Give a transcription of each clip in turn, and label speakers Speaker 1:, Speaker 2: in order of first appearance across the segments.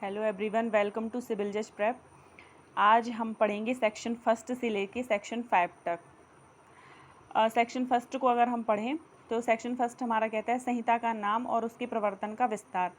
Speaker 1: Hello everyone, welcome to civil जज prep. आज हम पढ़ेंगे सेक्शन फर्स्ट से लेके सेक्शन 5 तक। सेक्शन फर्स्ट को अगर हम पढ़ें तो सेक्शन फर्स्ट हमारा कहता है संहिता का नाम और उसके प्रवर्तन का विस्तार।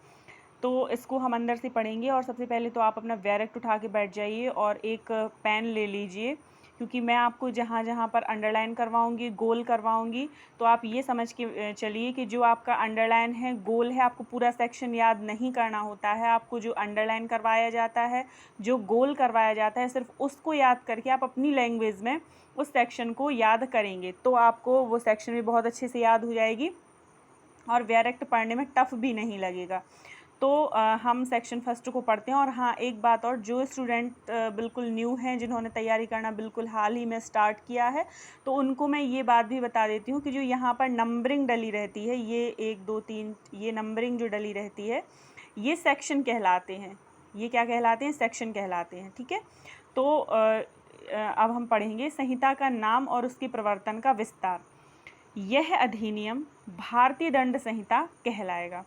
Speaker 1: तो इसको हम अंदर से पढ़ेंगे और सबसे पहले तो आप अपना डायरेक्ट उठा के बैठ जाइए और एक पेन ले लीजिए, क्योंकि मैं आपको जहाँ जहाँ पर अंडरलाइन करवाऊँगी, गोल करवाऊँगी, तो आप ये समझ के चलिए कि जो आपका अंडरलाइन है, गोल है, आपको पूरा सेक्शन याद नहीं करना होता है। आपको जो अंडरलाइन करवाया जाता है, जो गोल करवाया जाता है, सिर्फ उसको याद करके आप अपनी लैंग्वेज में उस सेक्शन को याद करेंगे तो आपको वो सेक्शन भी बहुत अच्छे से याद हो जाएगी और डायरेक्ट पढ़ने में टफ भी नहीं लगेगा। तो हम सेक्शन फर्स्ट को पढ़ते हैं। और हाँ, एक बात और, जो स्टूडेंट बिल्कुल न्यू हैं, जिन्होंने तैयारी करना बिल्कुल हाल ही में स्टार्ट किया है, तो उनको मैं ये बात भी बता देती हूँ कि जो यहाँ पर नंबरिंग डली रहती है, ये 1 2 3, ये नंबरिंग जो डली रहती है, ये सेक्शन कहलाते हैं। ये क्या कहलाते हैं? सेक्शन कहलाते हैं। ठीक है, तो अब हम पढ़ेंगे संहिता का नाम और उसके प्रवर्तन का विस्तार। यह अधिनियम भारतीय दंड संहिता कहलाएगा।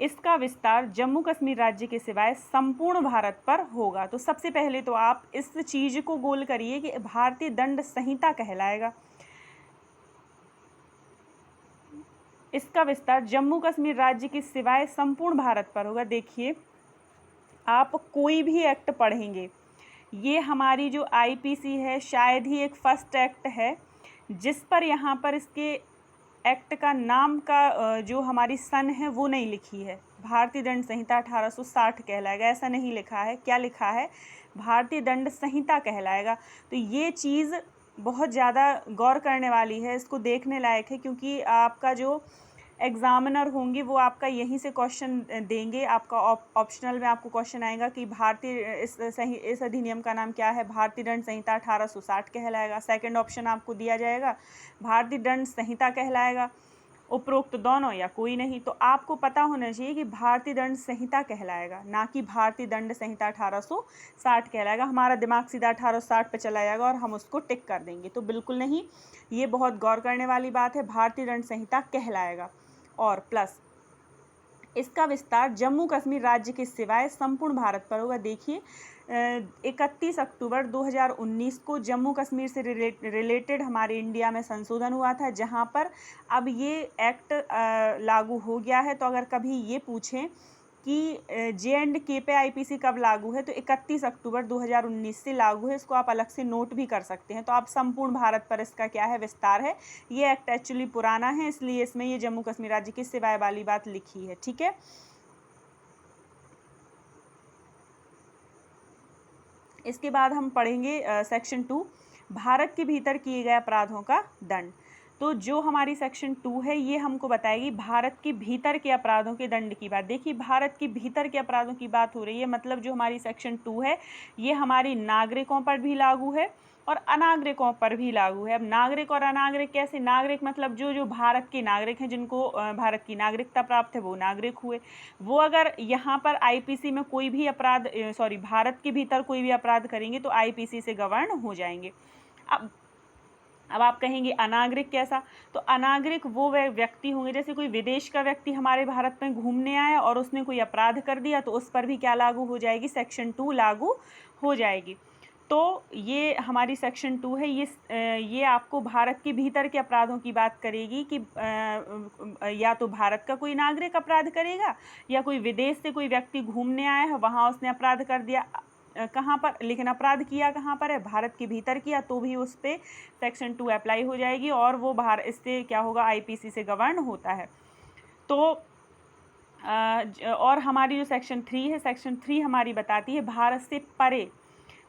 Speaker 1: इसका विस्तार जम्मू कश्मीर राज्य के सिवाय संपूर्ण भारत पर होगा। तो सबसे पहले तो आप इस चीज को गोल करिए कि भारतीय दंड संहिता कहलाएगा। इसका विस्तार जम्मू कश्मीर राज्य के सिवाय संपूर्ण भारत पर होगा। देखिए, आप कोई भी एक्ट पढ़ेंगे, ये हमारी जो आईपीसी है, शायद ही एक फर्स्ट एक्ट है जिस पर यहाँ पर इसके एक्ट का नाम का जो हमारी सन है वो नहीं लिखी है। भारतीय दंड संहिता 1860 कहलाएगा, ऐसा नहीं लिखा है। क्या लिखा है? भारतीय दंड संहिता कहलाएगा। तो ये चीज़ बहुत ज़्यादा गौर करने वाली है, इसको देखने लायक है, क्योंकि आपका जो एग्जामिनर होंगे वो आपका यहीं से क्वेश्चन देंगे। आपका ऑप्शनल में आपको क्वेश्चन आएगा कि भारतीय इस अधिनियम का नाम क्या है? भारतीय दंड संहिता 1860 कहलाएगा। सेकंड ऑप्शन आपको दिया जाएगा, भारतीय दंड संहिता कहलाएगा। उपरोक्त दोनों या कोई नहीं। तो आपको पता होना चाहिए कि भारतीय दंड संहिता कहलाएगा, ना कि भारतीय दंड संहिता 1860 कहलाएगा। हमारा दिमाग सीधा 1860 पे चला जाएगा और हम उसको टिक कर देंगे, तो बिल्कुल नहीं। ये बहुत गौर करने वाली बात है। भारतीय दंड संहिता कहलाएगा। और प्लस इसका विस्तार जम्मू कश्मीर राज्य के सिवाय संपूर्ण भारत पर होगा। देखिए, 31 अक्टूबर 2019 को जम्मू कश्मीर से रिलेटेड हमारे इंडिया में संशोधन हुआ था, जहां पर अब ये एक्ट लागू हो गया है। तो अगर कभी ये पूछें कि J&K पे आईपीसी कब लागू है, तो 31 अक्टूबर 2019 से लागू है। इसको आप अलग से नोट भी कर सकते हैं। तो आप संपूर्ण भारत पर इसका क्या है? विस्तार है। ये एक्ट एक्चुअली पुराना है, इसलिए इसमें ये जम्मू कश्मीर राज्य के सिवाय वाली बात लिखी है। ठीक है, इसके बाद हम पढ़ेंगे सेक्शन 2, भारत के भीतर किए गए अपराधों का दंड। तो जो हमारी सेक्शन 2 है, ये हमको बताएगी भारत के भीतर के अपराधों के दंड की बात। देखिए, भारत के भीतर के अपराधों की बात हो रही है, मतलब जो हमारी सेक्शन 2 है, ये हमारी नागरिकों पर भी लागू है और अनागरिकों पर भी लागू है। अब नागरिक और अनागरिक कैसे? नागरिक मतलब जो जो भारत के नागरिक हैं, जिनको भारत की नागरिकता प्राप्त है, वो नागरिक हुए। वो अगर यहाँ पर आईपीसी में कोई भी अपराध भारत के भीतर कोई भी अपराध करेंगे तो आईपीसी से गवर्न हो जाएंगे। अब आप कहेंगे अनागरिक कैसा? तो अनागरिक वो व्यक्ति होंगे, जैसे कोई विदेश का व्यक्ति हमारे भारत में घूमने आया और उसने कोई अपराध कर दिया, तो उस पर भी क्या लागू हो जाएगी? सेक्शन 2 लागू हो जाएगी। तो ये हमारी सेक्शन 2 है। ये आपको भारत के भीतर के अपराधों की बात करेगी कि या तो भारत का कोई नागरिक अपराध करेगा, या कोई विदेश से कोई व्यक्ति घूमने आया है, वहाँ उसने अपराध कर दिया। कहाँ पर? लेकिन अपराध किया कहाँ पर है? भारत के भीतर किया, तो भी उस पर सेक्शन 2 अप्लाई हो जाएगी और वो इससे क्या होगा? आईपीसी से गवर्न होता है। तो और हमारी जो सेक्शन 3 है, सेक्शन 3 हमारी बताती है भारत से परे।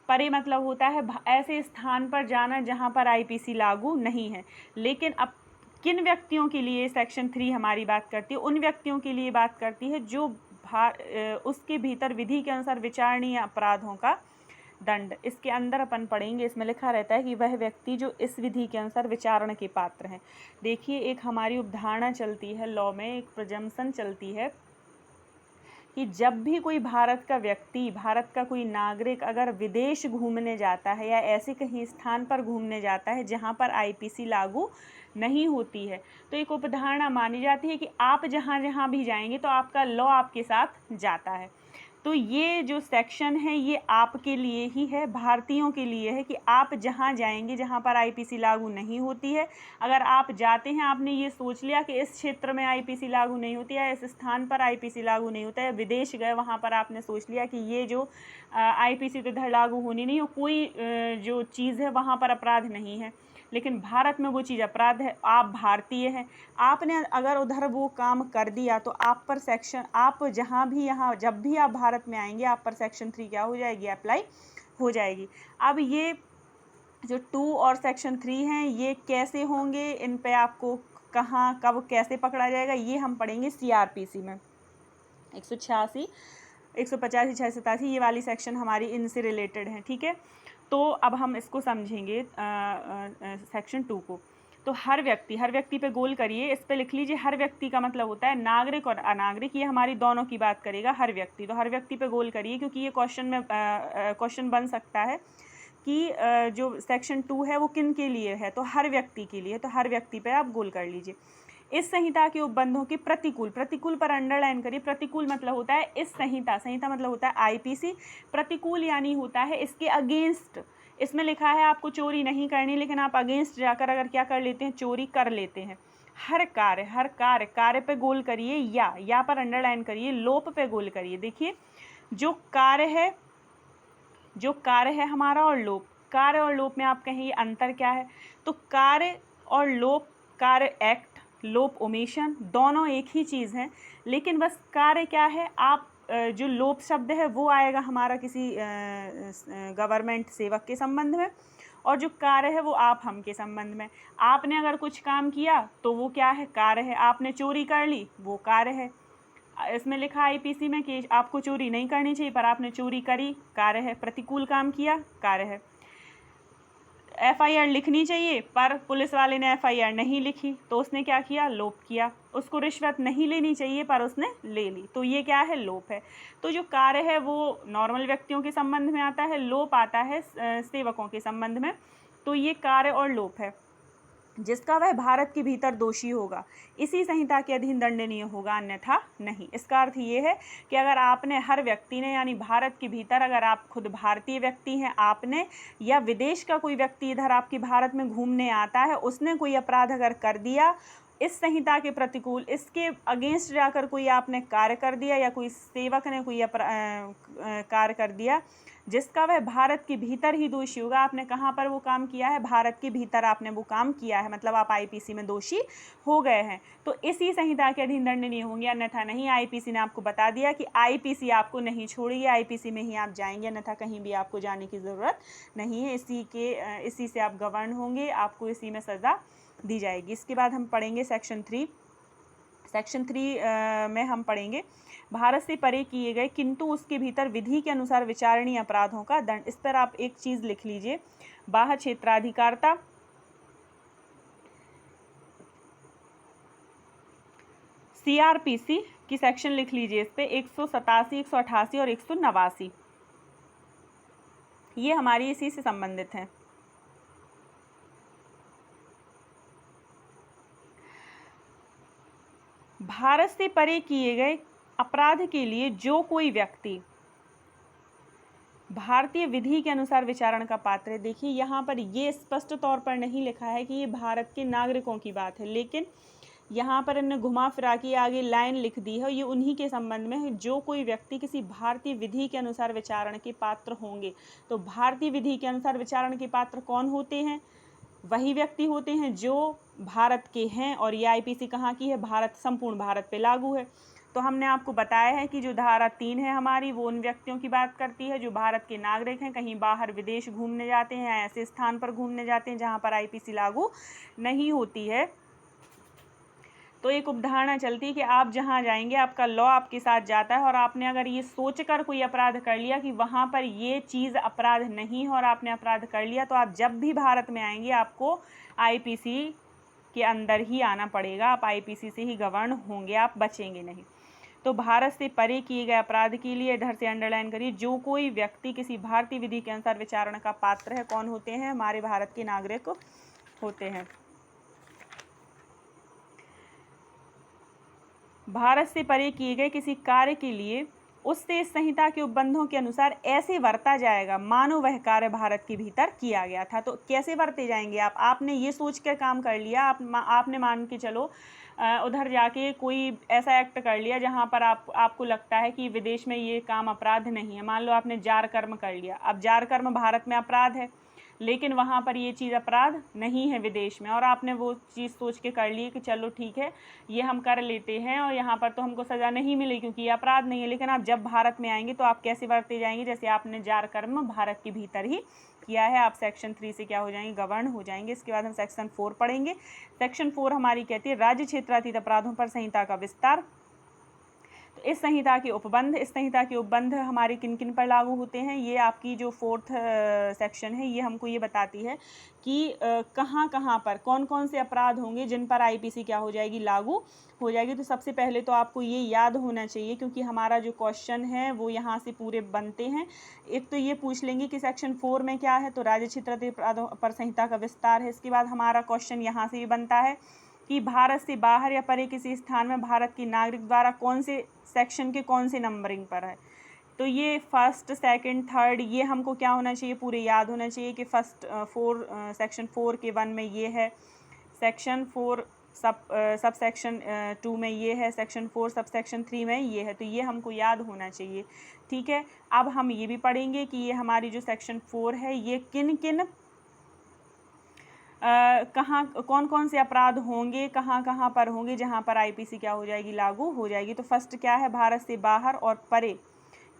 Speaker 1: परे मतलब होता है ऐसे स्थान पर जाना जहाँ पर आईपीसी लागू नहीं है। लेकिन अब किन व्यक्तियों के लिए सेक्शन 3 हमारी बात करती है? उन व्यक्तियों के लिए बात करती है जो उसके भीतर विधि के अनुसार विचारणीय अपराधों का दंड। इसके अंदर अपन पढ़ेंगे, इसमें लिखा रहता है कि वह व्यक्ति जो इस विधि के अनुसार विचारण के पात्र हैं। देखिए, एक हमारी उपधारणा चलती है लॉ में, एक प्रजम्पशन चलती है कि जब भी कोई भारत का व्यक्ति, भारत का कोई नागरिक अगर विदेश घूमने जाता है या ऐसे कहीं स्थान पर घूमने जाता है जहां पर आईपीसी लागू नहीं होती है, तो एक उपधारणा मानी जाती है कि आप जहां जहां भी जाएंगे तो आपका लॉ आपके साथ जाता है। तो ये जो सेक्शन है ये आपके लिए ही है, भारतीयों के लिए है कि आप जहाँ जाएंगे जहाँ पर आईपीसी लागू नहीं होती है, अगर आप जाते हैं आपने ये सोच लिया कि इस क्षेत्र में आईपीसी लागू नहीं होती है, इस स्थान पर आईपीसी लागू नहीं होता है, विदेश गए वहाँ पर आपने सोच लिया कि ये जो आईपीसी तो इधर लागू होनी नहीं, और कोई जो चीज़ है वहाँ पर अपराध नहीं है, लेकिन भारत में वो चीज़ अपराध है, आप भारतीय हैं, आपने अगर उधर वो काम कर दिया तो आप पर सेक्शन, आप जहाँ भी यहाँ जब भी आप भारत में आएंगे आप पर सेक्शन 3 क्या हो जाएगी, अप्लाई हो जाएगी। अब ये जो 2 और सेक्शन 3 हैं ये कैसे होंगे, इन पे आपको कहाँ कब कैसे पकड़ा जाएगा ये हम पढ़ेंगे सीआरपीसी में। 186, 185, 687 ये वाली सेक्शन हमारी इनसे रिलेटेड है, ठीक है। तो अब हम इसको समझेंगे सेक्शन 2 को। तो हर व्यक्ति पे गोल करिए, इस पे लिख लीजिए हर व्यक्ति का मतलब होता है नागरिक और अनागरिक, ये हमारी दोनों की बात करेगा हर व्यक्ति, तो हर व्यक्ति पे गोल करिए क्योंकि ये क्वेश्चन में क्वेश्चन बन सकता है कि जो सेक्शन 2 है वो किन के लिए है, तो हर व्यक्ति के लिए, तो हर व्यक्ति पे आप गोल कर लीजिए। इस संहिता के उपबंधों के प्रतिकूल, प्रतिकूल पर अंडरलाइन करिए, प्रतिकूल मतलब होता है इस संहिता, संहिता मतलब होता है आईपीसी, प्रतिकूल यानी होता है इसके अगेंस्ट, इसमें लिखा है आपको चोरी नहीं करनी लेकिन आप अगेंस्ट जाकर अगर क्या कर लेते हैं, चोरी कर लेते हैं। हर कार्य, कार्य पे गोल करिए, या पर अंडरलाइन करिए, लोप पे गोल करिए। देखिए जो कार्य है हमारा और लोप, कार्य और लोप में आप कहें अंतर क्या है, तो कार्य और लोप, कार्य एक्ट, लोप ओमिशन, दोनों एक ही चीज़ हैं, लेकिन बस कार्य क्या है, आप जो लोप शब्द है वो आएगा हमारा किसी गवर्नमेंट सेवक के संबंध में, और जो कार्य है वो आप हम के संबंध में। आपने अगर कुछ काम किया तो वो क्या है, कार्य है, आपने चोरी कर ली वो कार्य है। इसमें लिखा आईपीसी में कि आपको चोरी नहीं करनी चाहिए पर आपने चोरी करी, कार्य है। प्रतिकूल काम किया, कार्य है। एफआईआर लिखनी चाहिए पर पुलिस वाले ने एफआईआर नहीं लिखी तो उसने क्या किया, लोप किया। उसको रिश्वत नहीं लेनी चाहिए पर उसने ले ली, तो ये क्या है, लोप है। तो जो कार्य है वो नॉर्मल व्यक्तियों के संबंध में आता है, लोप आता है सेवकों के संबंध में। तो ये कार्य और लोप है, जिसका वह भारत के भीतर दोषी होगा इसी संहिता के अधीन दंडनीय होगा, अन्यथा नहीं। इसका अर्थ ये है कि अगर आपने, हर व्यक्ति ने, यानी भारत के भीतर, अगर आप खुद भारतीय व्यक्ति हैं, आपने या विदेश का कोई व्यक्ति इधर आपके भारत में घूमने आता है, उसने कोई अपराध अगर कर दिया इस संहिता के प्रतिकूल, इसके अगेंस्ट जाकर कोई आपने कार्य कर दिया या कोई सेवक ने कोई कार्य कर दिया जिसका वह भारत के भीतर ही दोषी होगा। आपने कहाँ पर वो काम किया है, भारत के भीतर आपने वो काम किया है, मतलब आप आईपीसी में दोषी हो गए हैं, तो इसी संहिता के अधीन दंडनीय होंगे, अन्यथा नहीं। आईपीसी ने आपको बता दिया कि आईपीसी आपको नहीं छोड़ेगी, आईपीसी में ही आप जाएंगे, अन्यथा कहीं भी आपको जाने की ज़रूरत नहीं है। इसी से आप गवर्न होंगे, आपको इसी में सज़ा दी जाएगी। इसके बाद हम पढ़ेंगे सेक्शन 3। सेक्शन 3 में हम पढ़ेंगे भारत से परे किए गए किंतु उसके भीतर विधि के अनुसार विचारणीय अपराधों का दंड। इस पर आप एक चीज़ लिख लीजिए, बाह्य क्षेत्राधिकारता, सीआरपीसी की सेक्शन लिख लीजिए, इस पे 187, 188 और 189 ये हमारी इसी से संबंधित हैं। भारत से परे किए गए अपराध के लिए जो कोई व्यक्ति भारतीय विधि के अनुसार विचारण का पात्र है। देखिए यहाँ पर ये स्पष्ट तौर पर नहीं लिखा है कि ये भारत के नागरिकों की बात है, लेकिन यहाँ पर इन्होंने घुमा फिरा के आगे लाइन लिख दी है, ये उन्हीं के संबंध में है, जो कोई व्यक्ति किसी भारतीय विधि के अनुसार विचारण के पात्र होंगे। तो भारतीय विधि के अनुसार विचारण के पात्र कौन होते हैं, वही व्यक्ति होते हैं जो भारत के हैं, और ये आईपीसी कहाँ की है, भारत, संपूर्ण भारत पे लागू है। तो हमने आपको बताया है कि जो धारा 3 है हमारी, वो उन व्यक्तियों की बात करती है जो भारत के नागरिक हैं, कहीं बाहर विदेश घूमने जाते हैं, ऐसे स्थान पर घूमने जाते हैं जहाँ पर आईपीसी लागू नहीं होती है। तो एक उपधारणा चलती है कि आप जहाँ जाएंगे आपका लॉ आपके साथ जाता है, और आपने अगर ये सोचकर कोई अपराध कर लिया कि वहाँ पर ये चीज़ अपराध नहीं है और आपने अपराध कर लिया, तो आप जब भी भारत में आएंगे आपको आईपीसी के अंदर ही आना पड़ेगा, आप आईपीसी से ही गवर्न होंगे, आप बचेंगे नहीं। तो भारत से परे किए गए अपराध के लिए इधर से अंडरलाइन करिए, जो कोई व्यक्ति किसी भारतीय विधि के अनुसार विचारण का पात्र है, कौन होते हैं, हमारे भारत के नागरिक होते हैं। भारत से परे किए गए किसी कार्य के लिए उससे इस संहिता के उपबंधों के अनुसार ऐसे बरता जाएगा मानो वह कार्य भारत के भीतर किया गया था। तो कैसे बरते जाएंगे आपने ये सोच कर काम कर लिया, आपने मान के चलो उधर जाके कोई ऐसा एक्ट कर लिया जहाँ पर आपको लगता है कि विदेश में ये काम अपराध नहीं है। मान लो आपने जार कर्म कर लिया, अब जार कर्म भारत में अपराध है लेकिन वहाँ पर ये चीज़ अपराध नहीं है विदेश में, और आपने वो चीज़ सोच के कर ली कि चलो ठीक है ये हम कर लेते हैं और यहाँ पर तो हमको सज़ा नहीं मिली क्योंकि ये अपराध नहीं है। लेकिन आप जब भारत में आएंगे तो आप कैसे बरते जाएंगे, जैसे आपने जार कर्म भारत के भीतर ही किया है, आप सेक्शन 3 से क्या हो जाएंगे, गवर्न हो जाएंगे। इसके बाद हम सेक्शन 4 पढ़ेंगे। सेक्शन 4 हमारी कहती है राज्य क्षेत्रातीत अपराधों पर संहिता का विस्तार। तो इस संहिता के उपबंध हमारे किन किन पर लागू होते हैं, ये आपकी जो 4th सेक्शन है ये हमको ये बताती है कि कहाँ कहाँ पर कौन कौन से अपराध होंगे जिन पर आईपीसी क्या हो जाएगी, लागू हो जाएगी। तो सबसे पहले तो आपको ये याद होना चाहिए क्योंकि हमारा जो क्वेश्चन है वो यहाँ से पूरे बनते हैं। एक तो ये पूछ लेंगे कि सेक्शन 4 में क्या है, तो राज्य क्षेत्रातीत अपराधों पर संहिता का विस्तार है। इसके बाद हमारा क्वेश्चन यहाँ से भी बनता है कि भारत से बाहर या परे किसी स्थान में भारत की नागरिक द्वारा कौन से सेक्शन के कौन से नंबरिंग पर है। तो ये 1st, 2nd, 3rd ये हमको क्या होना चाहिए, पूरे याद होना चाहिए कि सेक्शन 4 के 1 में ये है, सेक्शन 4 सब सेक्शन 2 में ये है, सेक्शन 4 सब सेक्शन 3 में ये है। तो ये हमको याद होना चाहिए, ठीक है। अब हम ये भी पढ़ेंगे कि ये हमारी जो सेक्शन 4 है ये किन किन कहाँ कौन कौन से अपराध होंगे, कहाँ कहाँ पर होंगे जहाँ पर आईपीसी क्या हो जाएगी, लागू हो जाएगी। तो फर्स्ट क्या है, भारत से बाहर और परे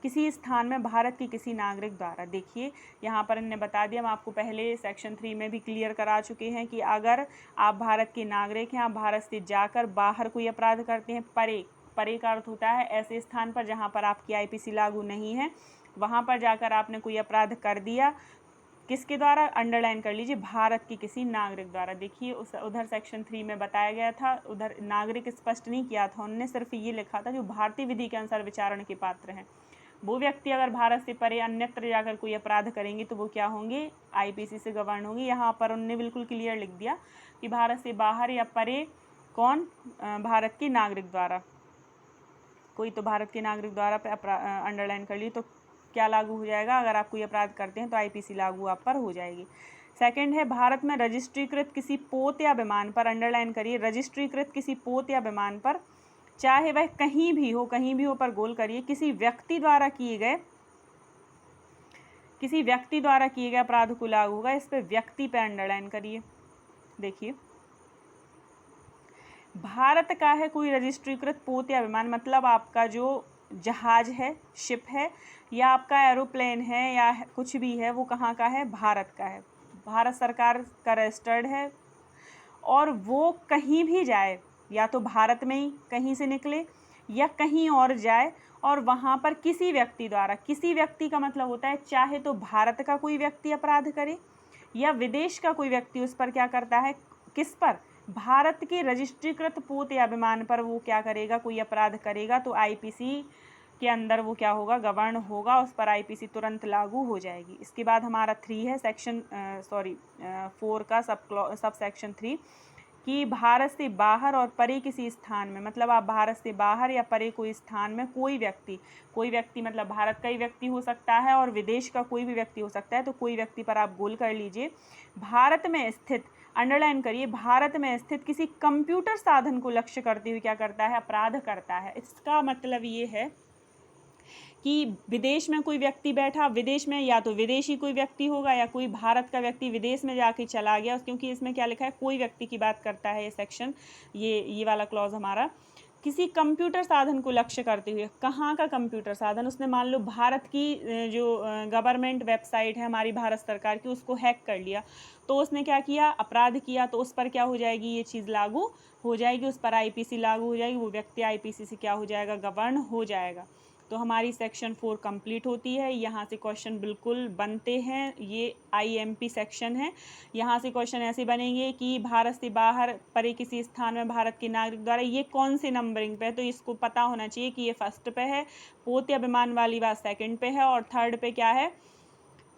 Speaker 1: किसी स्थान में भारत के किसी नागरिक द्वारा। देखिए यहाँ पर इन्होंने बता दिया, हम आपको पहले सेक्शन 3 में भी क्लियर करा चुके हैं कि अगर आप भारत के नागरिक हैं, आप भारत से जाकर बाहर कोई अपराध करते हैं, परे का अर्थ होता है ऐसे स्थान पर जहाँ पर आपकी आईपीसी लागू नहीं है, वहाँ पर जाकर आपने कोई अपराध कर दिया, किसके द्वारा, अंडरलाइन कर लीजिए, भारत के किसी नागरिक द्वारा। देखिए उधर सेक्शन 3 में बताया गया था, उधर नागरिक स्पष्ट नहीं किया था, उन्होंने सिर्फ ये लिखा था जो भारतीय विधि के अनुसार विचारण के पात्र हैं। वो व्यक्ति अगर भारत से परे अन्यत्र जाकर कोई अपराध करेंगे तो वो क्या होंगे, आईपीसी से गवर्न होंगे। यहाँ पर उन्होंने बिल्कुल क्लियर लिख दिया कि भारत से बाहर या परे कौन, भारत के नागरिक द्वारा, कोई तो भारत के नागरिक द्वारा अंडरलाइन कर ली तो क्या लागू हो जाएगा, अगर आप कोई अपराध करते हैं तो आईपीसी लागू आप पर हो जाएगी। सेकंड है, भारत में रजिस्ट्रीकृत किसी पोत या विमान पर, अंडरलाइन करिए, रजिस्ट्रीकृत किसी पोत या विमान पर, चाहे वह कहीं भी हो पर गोल करिए, किसी व्यक्ति द्वारा किए गए अपराध को लागू होगा। इस पे व्यक्ति पे अंडरलाइन करिए। देखिए भारत का है कोई रजिस्ट्रीकृत पोत या विमान, मतलब आपका जो जहाज है, शिप है, या आपका एरोप्लेन है या कुछ भी है, वो कहाँ का है, भारत का है, भारत सरकार का रजिस्टर्ड है, और वो कहीं भी जाए, या तो भारत में ही कहीं से निकले या कहीं और जाए, और वहाँ पर किसी व्यक्ति द्वारा, किसी व्यक्ति का मतलब होता है चाहे तो भारत का कोई व्यक्ति अपराध करे या विदेश का कोई व्यक्ति उस पर क्या करता है, किस पर, भारत के रजिस्ट्रीकृत पोत या विमान पर वो क्या करेगा, कोई अपराध करेगा, तो आईपीसी के अंदर वो क्या होगा, गवर्न होगा, उस पर आईपीसी तुरंत लागू हो जाएगी। इसके बाद हमारा 3 है सेक्शन 4 का सब सेक्शन 3 कि भारत से बाहर और परे किसी स्थान में, मतलब आप भारत से बाहर या परे कोई स्थान में कोई व्यक्ति मतलब भारत का ही व्यक्ति हो सकता है और विदेश का कोई भी व्यक्ति हो सकता है, तो कोई व्यक्ति पर आप गोल कर लीजिए, भारत में स्थित, अंडरलाइन करिए, भारत में स्थित किसी कंप्यूटर साधन को लक्ष्य करते हुए क्या करता है, अपराध करता है। इसका मतलब ये है कि विदेश में कोई व्यक्ति बैठा, विदेश में या तो विदेशी कोई व्यक्ति होगा या कोई भारत का व्यक्ति विदेश में जाके चला गया, क्योंकि इसमें क्या लिखा है, कोई व्यक्ति की बात करता है ये सेक्शन, ये वाला क्लॉज हमारा, किसी कंप्यूटर साधन को लक्ष्य करते हुए। कहाँ का कंप्यूटर साधन, उसने मान लो भारत की जो गवर्नमेंट वेबसाइट है हमारी भारत सरकार की, उसको हैक कर लिया, तो उसने क्या किया, अपराध किया, तो उस पर क्या हो जाएगी, ये चीज़ लागू हो जाएगी, उस पर आईपीसी लागू हो जाएगी, वो व्यक्ति आईपीसी से क्या हो जाएगा, गवर्न हो जाएगा। तो हमारी सेक्शन 4 कंप्लीट होती है। यहाँ से क्वेश्चन बिल्कुल बनते हैं, ये आईएमपी सेक्शन है। यहाँ से क्वेश्चन ऐसे बनेंगे कि भारत से बाहर परे किसी स्थान में भारत के नागरिक द्वारा, ये कौन से नंबरिंग पे है, तो इसको पता होना चाहिए कि ये 1st पे है, पोत या विमान वाली बात 2nd पे है, और 3rd पे क्या है,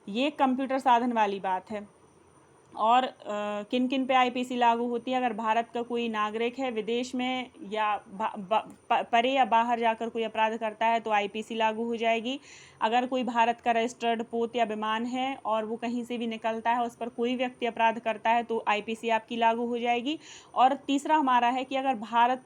Speaker 1: ये कंप्यूटर साधन वाली बात है। और किन किन पे आईपीसी लागू होती है। अगर भारत का कोई नागरिक है, विदेश में या परे या बाहर जाकर कोई अपराध करता है तो आईपीसी लागू हो जाएगी। अगर कोई भारत का रजिस्टर्ड पोत या विमान है और वो कहीं से भी निकलता है, उस पर कोई व्यक्ति अपराध करता है तो आईपीसी आपकी लागू हो जाएगी। और तीसरा हमारा है कि अगर भारत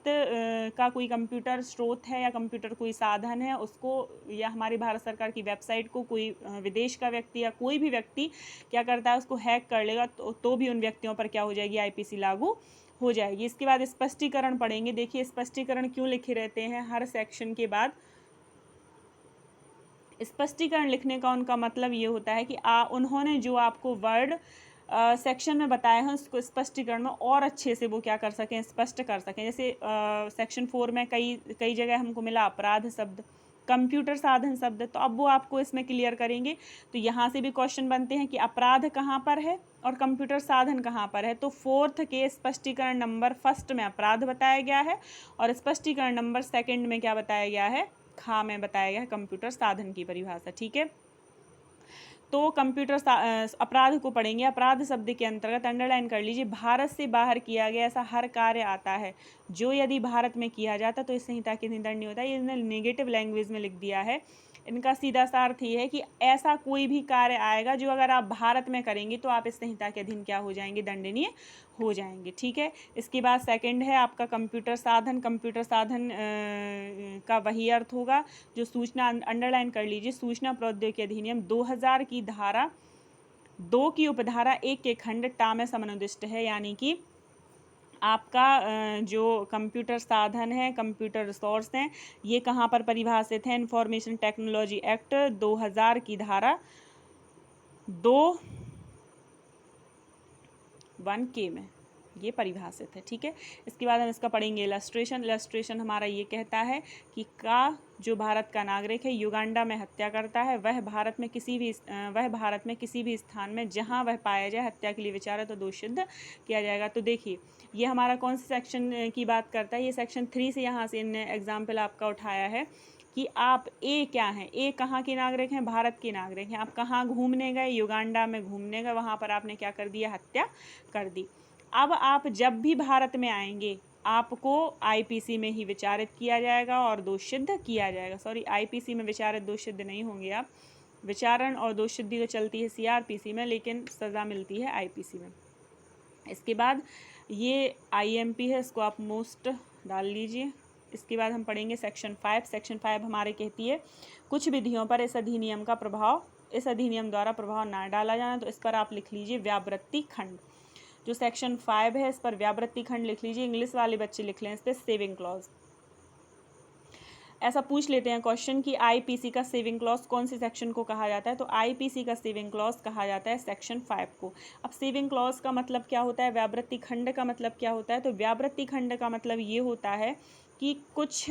Speaker 1: का कोई कंप्यूटर स्रोत है या कंप्यूटर कोई साधन है, उसको या हमारी भारत सरकार की वेबसाइट को कोई विदेश का व्यक्ति या कोई भी व्यक्ति क्या करता है, उसको हैक कर लेगा तो भी उन व्यक्तियों पर क्या हो जाएगी, आईपीसी लागू हो जाएगी। इसके बाद स्पष्टीकरण पढ़ेंगे। देखिए स्पष्टीकरण क्यों लिखे रहते हैं हर सेक्शन के बाद। स्पष्टीकरण लिखने का उनका मतलब ये होता है कि उन्होंने जो आपको वर्ड सेक्शन में बताए हैं उसको स्पष्टीकरण में और अच्छे से वो क्या कर सकें, स्पष्ट कर सकें। जैसे सेक्शन 4 में कई जगह हमको मिला अपराध शब्द, कंप्यूटर साधन शब्द, तो अब वो आपको इसमें क्लियर करेंगे। तो यहाँ से भी क्वेश्चन बनते हैं कि अपराध कहाँ पर है और कंप्यूटर साधन कहाँ पर है। तो 4th के स्पष्टीकरण नंबर 1 में अपराध बताया गया है और स्पष्टीकरण नंबर 2 में क्या बताया गया है, खा में बताया गया है कंप्यूटर साधन की परिभाषा। ठीक है, तो कंप्यूटर अपराध को पढ़ेंगे। अपराध शब्द के अंतर्गत अंडरलाइन कर लीजिए, भारत से बाहर किया गया ऐसा हर कार्य आता है जो यदि भारत में किया जाता तो इस संहिता के अधीन दंडनीय होता है। ये नेगेटिव लैंग्वेज में लिख दिया है। इनका सीधा सा अर्थ ये है कि ऐसा कोई भी कार्य आएगा जो अगर आप भारत में करेंगे तो आप इस संहिता के अधीन क्या हो जाएंगे, दंडनीय हो जाएंगे। ठीक है, इसके बाद 2 है आपका कंप्यूटर साधन। कंप्यूटर साधन का वही अर्थ होगा जो सूचना, अंडरलाइन कर लीजिए, सूचना प्रौद्योगिकी अधिनियम 2000 की धारा 2 की उपधारा 1 के खंड टा में समनुदिष्ट है। यानी कि आपका जो कंप्यूटर साधन है, कंप्यूटर रिसोर्स हैं, ये कहाँ पर परिभाषित है, इंफॉर्मेशन टेक्नोलॉजी एक्ट 2000 की धारा 2(1)(k) में ये परिभाषित है। ठीक है, इसके बाद हम इसका पढ़ेंगे इलस्ट्रेशन। इलस्ट्रेशन हमारा ये कहता है कि जो भारत का नागरिक है युगांडा में हत्या करता है, वह भारत में किसी भी स्थान में जहां वह पाया जाए हत्या के लिए विचारित तो दोष सिद्ध किया जाएगा। तो देखिए ये हमारा कौन से सेक्शन की बात करता है, ये सेक्शन 3 से यहाँ से इनने एग्जाम्पल आपका उठाया है कि आप ए क्या हैं, ए कहाँ के नागरिक हैं, भारत के नागरिक हैं। आप कहाँ घूमने गए, युगांडा में घूमने गए, वहाँ पर आपने क्या कर दिया, हत्या कर दी। अब आप जब भी भारत में आएंगे आपको आईपीसी में ही विचारित किया जाएगा और दोष सिद्ध किया जाएगा। सॉरी, आईपीसी में विचारित दोष सिद्ध नहीं होंगे आप, विचारण और दोष सिद्धि तो चलती है सीआरपीसी में, लेकिन सज़ा मिलती है आईपीसी में। इसके बाद ये आईएमपी है, इसको आप मोस्ट डाल लीजिए। इसके बाद हम पढ़ेंगे सेक्शन 5। सेक्शन 5 हमारे कहती है कुछ विधियों पर इस अधिनियम द्वारा प्रभाव ना डाला जाना, तो इस पर आप लिख लीजिए व्यावृत्ति खंड। जो सेक्शन 5 है इस पर व्यावृत्ति खंड लिख लीजिए। इंग्लिश वाले बच्चे लिख लें इस पर सेविंग क्लॉज। ऐसा पूछ लेते हैं क्वेश्चन कि आईपीसी का सेविंग क्लॉज कौन से सेक्शन को कहा जाता है, तो आईपीसी का सेविंग क्लॉज कहा जाता है सेक्शन 5 को। अब सेविंग क्लॉज का मतलब क्या होता है, व्यावृत्ति खंड का मतलब क्या होता है, तो व्यावृत्ति खंड का मतलब ये होता है कि कुछ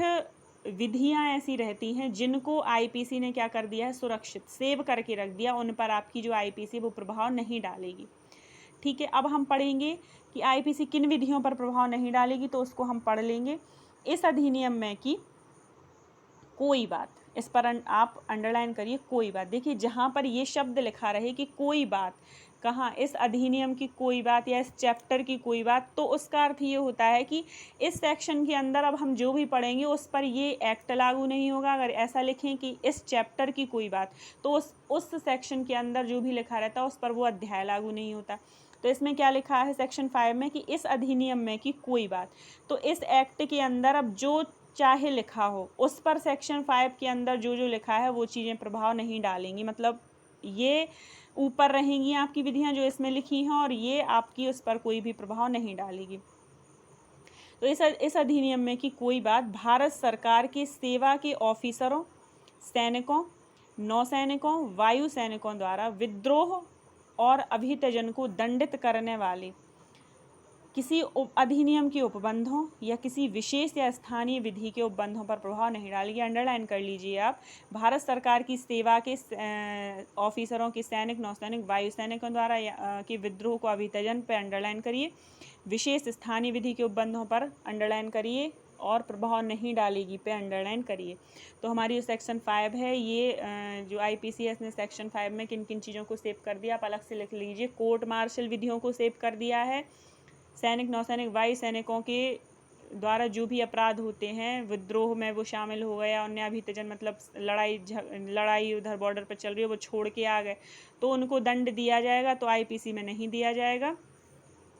Speaker 1: विधियां ऐसी रहती हैं जिनको आईपीसी ने क्या कर दिया है, सुरक्षित सेव करके रख दिया, उन पर आपकी जो आईपीसी वो प्रभाव नहीं डालेगी। ठीक है, अब हम पढ़ेंगे कि आईपीसी किन विधियों पर प्रभाव नहीं डालेगी, तो उसको हम पढ़ लेंगे। इस अधिनियम में कि कोई बात, इस पर आप अंडरलाइन करिए, कोई बात। देखिए जहाँ पर ये शब्द लिखा रहे कि कोई बात, कहाँ, इस अधिनियम की कोई बात या इस चैप्टर की कोई बात, तो उसका अर्थ ये होता है कि इस सेक्शन के अंदर अब हम जो भी पढ़ेंगे उस पर ये एक्ट लागू नहीं होगा। अगर ऐसा लिखें कि इस चैप्टर की कोई बात, तो उस सेक्शन के अंदर जो भी लिखा रहता है उस पर वो अध्याय लागू नहीं होता। तो इसमें क्या लिखा है सेक्शन 5 में कि इस अधिनियम में की कोई बात, तो इस एक्ट के अंदर अब जो चाहे लिखा हो उस पर सेक्शन 5 के अंदर जो जो लिखा है वो चीज़ें प्रभाव नहीं डालेंगी। मतलब ये ऊपर रहेंगी आपकी विधियां जो इसमें लिखी हैं और ये आपकी उस पर कोई भी प्रभाव नहीं डालेगी। तो इस अधिनियम में की कोई बात भारत सरकार की सेवा के ऑफिसरों, सैनिकों, नौसैनिकों, वायु सैनिकों द्वारा विद्रोह और अभित्यजन को दंडित करने वाले किसी अधिनियम के उपबंधों या किसी विशेष या स्थानीय विधि के उपबंधों पर प्रभाव नहीं डालेगी। अंडरलाइन कर लीजिए आप, भारत सरकार की सेवा के ऑफिसरों के, सैनिक, नौसैनिक, वायु सैनिकों द्वारा के विद्रोह को अभित्यजन पर अंडरलाइन करिए। विशेष स्थानीय विधि के उपबंधों पर अंडरलाइन करिए, और प्रभाव नहीं डालेगी पे अंडरलाइन करिए। तो हमारी जो सेक्शन 5 है, ये जो IPCS ने सेक्शन 5 में किन किन चीज़ों को सेव कर दिया आप अलग से लिख लीजिए। कोर्ट मार्शल विधियों को सेव कर दिया है। सैनिक, नौसैनिक, वायु सैनिकों के द्वारा जो भी अपराध होते हैं, विद्रोह में वो शामिल हो गया, अन्याभितजन मतलब लड़ाई उधर बॉर्डर पर चल रही है वो छोड़ के आ गए, तो उनको दंड दिया जाएगा। तो IPC में नहीं दिया जाएगा,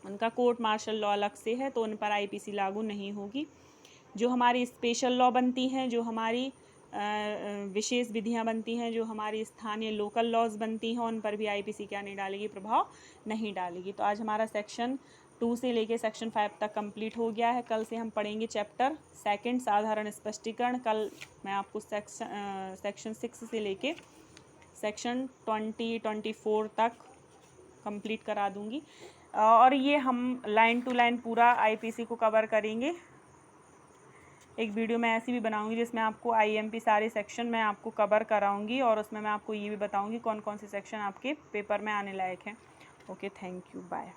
Speaker 1: उनका कोर्ट मार्शल लॉ अलग से है, तो उन पर IPC लागू नहीं होगी। जो हमारी स्पेशल लॉ बनती हैं, जो हमारी विशेष विधियां बनती हैं, जो हमारी स्थानीय लोकल लॉज बनती हैं, उन पर भी IPC क्या नहीं डालेगी, प्रभाव नहीं डालेगी। तो आज हमारा सेक्शन 2 से लेके सेक्शन 5 तक कंप्लीट हो गया है। कल से हम पढ़ेंगे चैप्टर 2 साधारण स्पष्टीकरण। कल मैं आपको सेक्शन 6 से लेके सेक्शन 24 तक कंप्लीट करा दूंगी, और ये हम लाइन टू लाइन पूरा IPC को कवर करेंगे। एक वीडियो मैं ऐसी भी बनाऊंगी जिसमें आपको IMP सारे सेक्शन मैं आपको कवर कराऊंगी, और उसमें मैं आपको ये भी बताऊंगी कौन कौन से सेक्शन आपके पेपर में आने लायक हैं। Okay, thank you, bye.